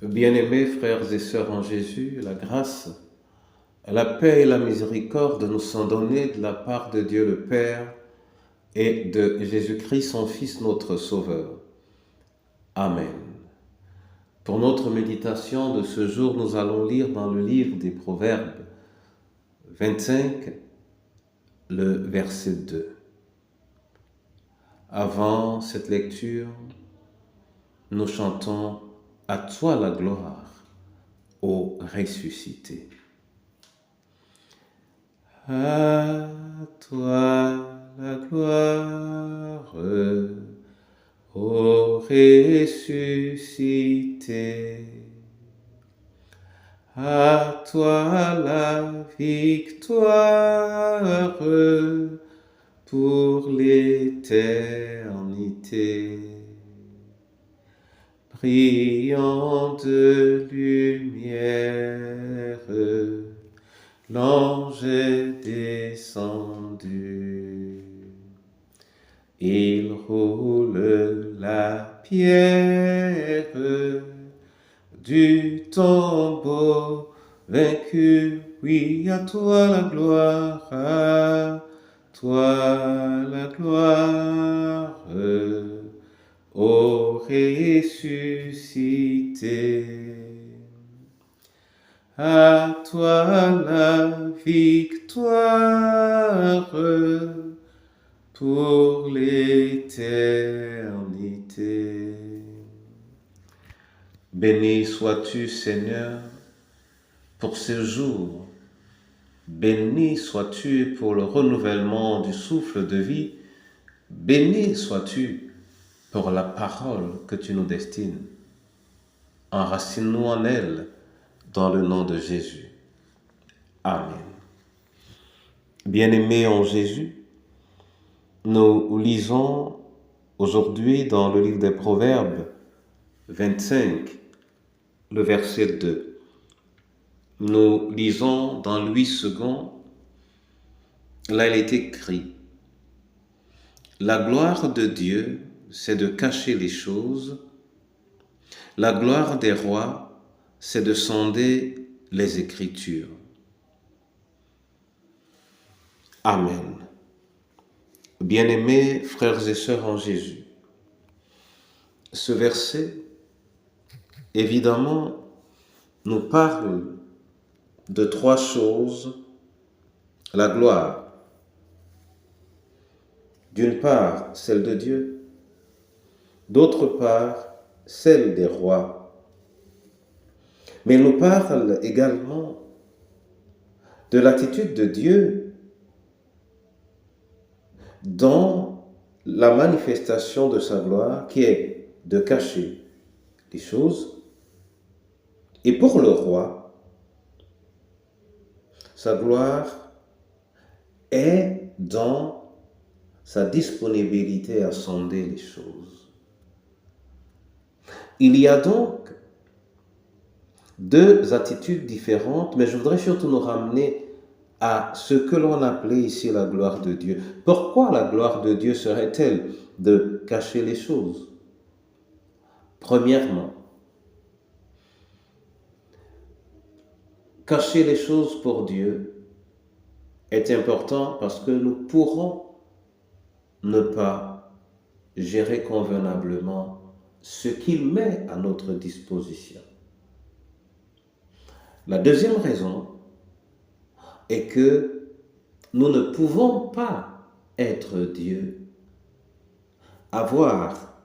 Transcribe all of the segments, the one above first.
Bien-aimés frères et sœurs en Jésus, la grâce, la paix et la miséricorde nous sont données de la part de Dieu le Père et de Jésus-Christ, son Fils, notre Sauveur. Amen. Pour notre méditation de ce jour, nous allons lire dans le livre des Proverbes 25, le verset 2. Avant cette lecture, nous chantons « À toi la gloire, ô ressuscité ». À toi la gloire, ô ressuscité. À toi la victoire pour l'éternité. Brillante lumière, l'ange est descendu. Il roule la pierre du tombeau vaincu. Oui, à toi la gloire, à toi la gloire, ô ressuscité. À toi la victoire pour l'éternité. Béni sois-tu, Seigneur, pour ce jour. Béni sois-tu pour le renouvellement du souffle de vie. Béni sois-tu pour la parole que tu nous destines. Enracine-nous en elle, dans le nom de Jésus. Amen. Bien-aimés en Jésus, nous lisons aujourd'hui dans le livre des Proverbes 25, le verset 2. Nous lisons dans Louis II, là il est écrit « La gloire de Dieu, c'est de cacher les choses. La gloire des rois, c'est de sonder les Écritures. » Amen. Bien-aimés frères et sœurs en Jésus, ce verset, évidemment, nous parle de trois choses. La gloire, d'une part, celle de Dieu, d'autre part, celle des rois. Mais il nous parle également de l'attitude de Dieu dans la manifestation de sa gloire, qui est de cacher les choses. Et pour le roi, sa gloire est dans sa disponibilité à sonder les choses. Il y a donc deux attitudes différentes, mais je voudrais surtout nous ramener à ce que l'on appelait ici la gloire de Dieu. Pourquoi la gloire de Dieu serait-elle de cacher les choses? Premièrement, cacher les choses pour Dieu est important parce que nous pourrons ne pas gérer convenablement ce qu'il met à notre disposition. La deuxième raison est que nous ne pouvons pas être Dieu, avoir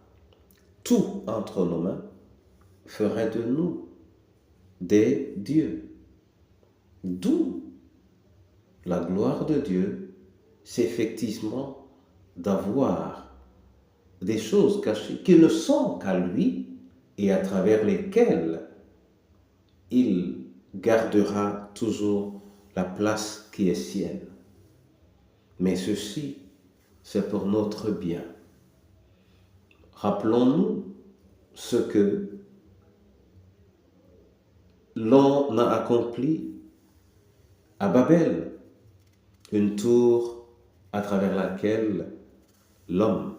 tout entre nos mains ferait de nous des dieux. D'où la gloire de Dieu, c'est effectivement d'avoir des choses cachées qui ne sont qu'à lui et à travers lesquelles il gardera toujours la place qui est sienne. Mais ceci, c'est pour notre bien. Rappelons-nous ce que l'on a accompli à Babel, une tour à travers laquelle l'homme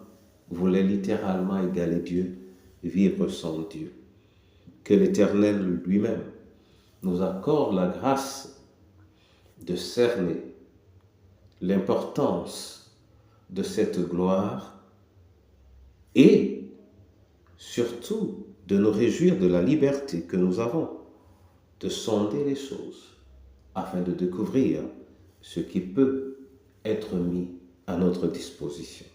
voulait littéralement égaler Dieu, vivre sans Dieu. que l'Éternel lui-même nous accorde la grâce de cerner l'importance de cette gloire et surtout de nous réjouir de la liberté que nous avons de sonder les choses afin de découvrir ce qui peut être mis à notre disposition.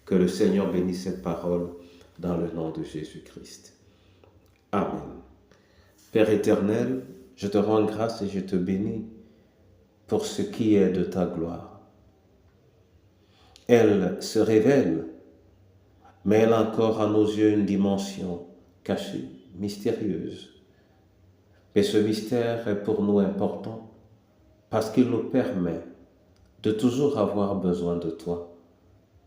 Que le Seigneur bénisse cette parole dans le nom de Jésus-Christ. Amen. Père éternel, je te rends grâce et je te bénis pour ce qui est de ta gloire. Elle se révèle, mais elle a encore à nos yeux une dimension cachée, mystérieuse. Et ce mystère est pour nous important parce qu'il nous permet de toujours avoir besoin de toi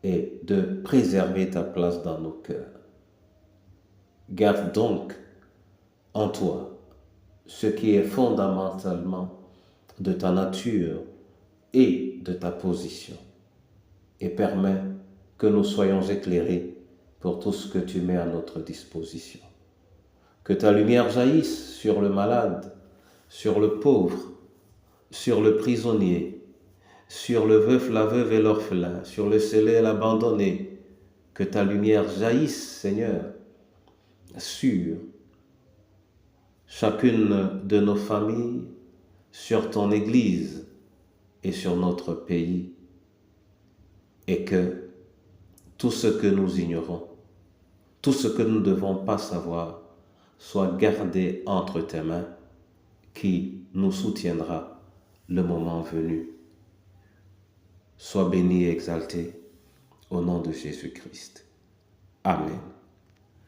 et de préserver ta place dans nos cœurs. Garde donc en toi ce qui est fondamentalement de ta nature et de ta position et permets que nous soyons éclairés pour tout ce que tu mets à notre disposition. Que ta lumière jaillisse sur le malade, sur le pauvre, sur le prisonnier, sur le veuf, la veuve et l'orphelin, sur le scellé et l'abandonné. Que ta lumière jaillisse, Seigneur, sur chacune de nos familles, sur ton Église et sur notre pays. Et que tout ce que nous ignorons, tout ce que nous ne devons pas savoir, soit gardé entre tes mains, qui nous soutiendra le moment venu. Sois béni et exalté au nom de Jésus-Christ. Amen.